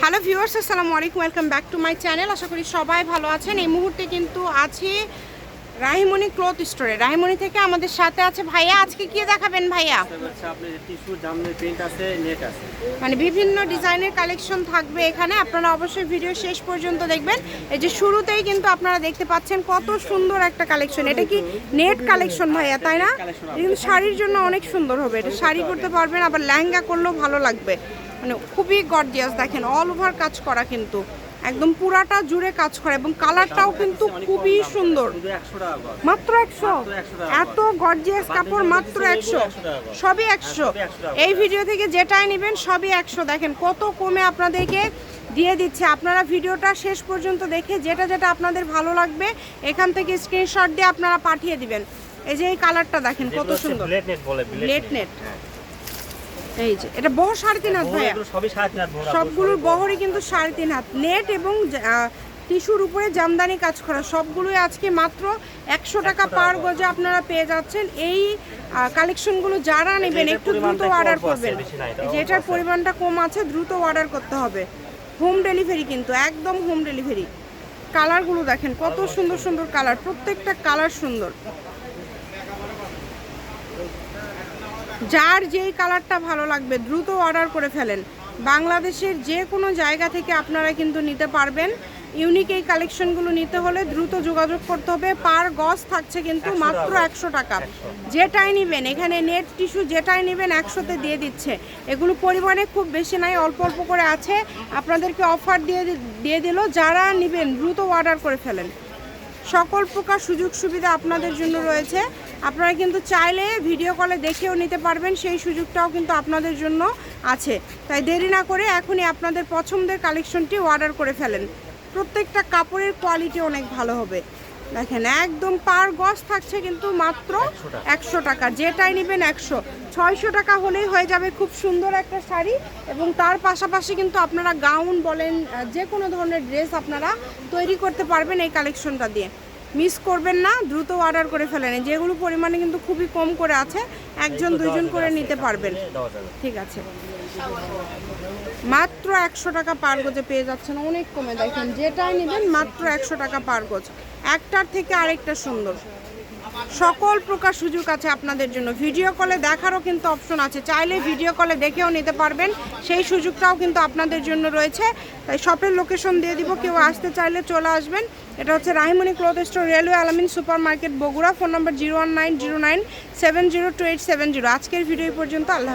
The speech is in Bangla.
হ্যালো ভিউয়ার্স, আসসালামু আলাইকুম, welcome back to my channel. আশা করি সবাই ভালো আছেন। এই মুহূর্তে কিন্তু আছি রাহিমণি ক্লথ স্টোরে। রাহিমণি থেকে আমাদের সাথে আছে ভাইয়া। আজকে কি দেখাবেন ভাইয়া? মানে বিভিন্ন ডিজাইনের কালেকশন থাকবে এখানে, আপনারা অবশ্যই ভিডিও শেষ পর্যন্ত দেখবেন। এই যে শুরুতেই কিন্তু আপনারা দেখতে পাচ্ছেন কত সুন্দর একটা কালেকশন। এটা কি নেট কালেকশন ভাইয়া, তাই না? কিন্তু শাড়ির জন্য অনেক সুন্দর হবে, এটা শাড়ি করতে পারবেন, আবার লেহেঙ্গা করলেও ভালো লাগবে। মানে খুবই গর্জিয়াস, দেখেন অল ওভার কাজ করা, কিন্তু একদম পুরাটা জুড়ে কাজ করা, এবং কালারটাও কিন্তু খুবই সুন্দর। মাত্র 100, এত গর্জিয়াস কাপড় মাত্র 100, সবই 100। এই ভিডিও থেকে যেটাই নেবেন সবই 100। দেখেন কত কমে আপনাদেরকে দিয়ে দিচ্ছে। আপনারা ভিডিওটা শেষ পর্যন্ত দেখে যেটা যেটা আপনাদের ভালো লাগবে এখান থেকে স্ক্রিনশট দিয়ে আপনারা পাঠিয়ে দিবেন। এই যে এই কালারটা দেখেন কত সুন্দর, লেট নেট। এই যে এটা বহর 3.5 হাত ভাইয়া, সবগুলোর বহরই কিন্তু 3.5 হাত নেট, এবং টিস্যুর উপরে জামদানি কাজ করা। সবগুলোই আজকে মাত্র 100 টাকা পার গজে আপনারা পেয়ে যাচ্ছেন। এই কালেকশনগুলো যারা নেবেন একটু দ্রুত অর্ডার করবেন, যেটার পরিমাণটা কম আছে দ্রুত অর্ডার করতে হবে। হোম ডেলিভারি কিন্তু, একদম হোম ডেলিভারি। কালারগুলো দেখেন কত সুন্দর সুন্দর কালার, প্রত্যেকটা কালার সুন্দর। যার যেই কালারটা ভালো লাগবে দ্রুত অর্ডার করে ফেলেন। বাংলাদেশের যে কোনো জায়গা থেকে আপনারা কিন্তু নিতে পারবেন। ইউনিক এই কালেকশনগুলো নিতে হলে দ্রুত যোগাযোগ করতে হবে। পার গজ থাকছে কিন্তু মাত্র 100 টাকা। যেটাই নেবেন এখানে নেট টিস্যু যেটাই নেবেন 100তে দিয়ে দিচ্ছে। এগুলো পরিমাণে খুব বেশি নাই, অল্প অল্প করে আছে। আপনাদেরকে অফার দিয়ে দিল, যারা নেবেন দ্রুত অর্ডার করে ফেলেন। সকল প্রকার সুযোগ সুবিধা আপনাদের জন্য রয়েছে। আপনারা কিন্তু চাইলে ভিডিও কলে দেখেও নিতে পারবেন, সেই সুযোগটাও কিন্তু আপনাদের জন্য আছে। তাই দেরি না করে এখনই আপনাদের পছন্দের কালেকশনটি অর্ডার করে ফেলেন। প্রত্যেকটা কাপড়ের কোয়ালিটি অনেক ভালো হবে। দেখেন একদম পার গজ থাকছে কিন্তু মাত্র 100 টাকা। যেটাই নেবেন 100, 600 টাকা হলেই হয়ে যাবে খুব সুন্দর একটা শাড়ি। এবং তার পাশাপাশি কিন্তু আপনারা গাউন বলেন, যে কোনো ধরনের ড্রেস আপনারা তৈরি করতে পারবেন এই কালেকশনটা দিয়ে। মিস করবেন না, দ্রুত অর্ডার করে ফেলেন। যেগুলো পরিমাণে কিন্তু খুবই কম করে আছে, একজন দুইজন করে নিতে পারবেন। ঠিক আছে, মাত্র 100 টাকা পার গজে পেয়ে যাচ্ছেন, অনেক কমে। দেখেন যেটাই নেবেন মাত্র 100 টাকা পার গজ। একটার থেকে আরেকটা সুন্দর। সকল প্রকার সুযোগ আছে আপনাদের জন্য। ভিডিও কলে দেখারও কিন্তু অপশন আছে, চাইলে ভিডিও কলে দেখেও নিতে পারবেন, সেই সুযোগটাও কিন্তু আপনাদের জন্য রয়েছে। তাই শপের লোকেশন দিয়ে দিব, কেউ আসতে চাইলে চলে আসবেন। এটা হচ্ছে রাহিমণি ক্লথ স্টোর, রেলওয়ে আলামিন সুপার মার্কেট, বগুড়া। ফোন নম্বর 01909702870। আজকের ভিডিও পর্যন্ত, আল্লাহ হাফেজ।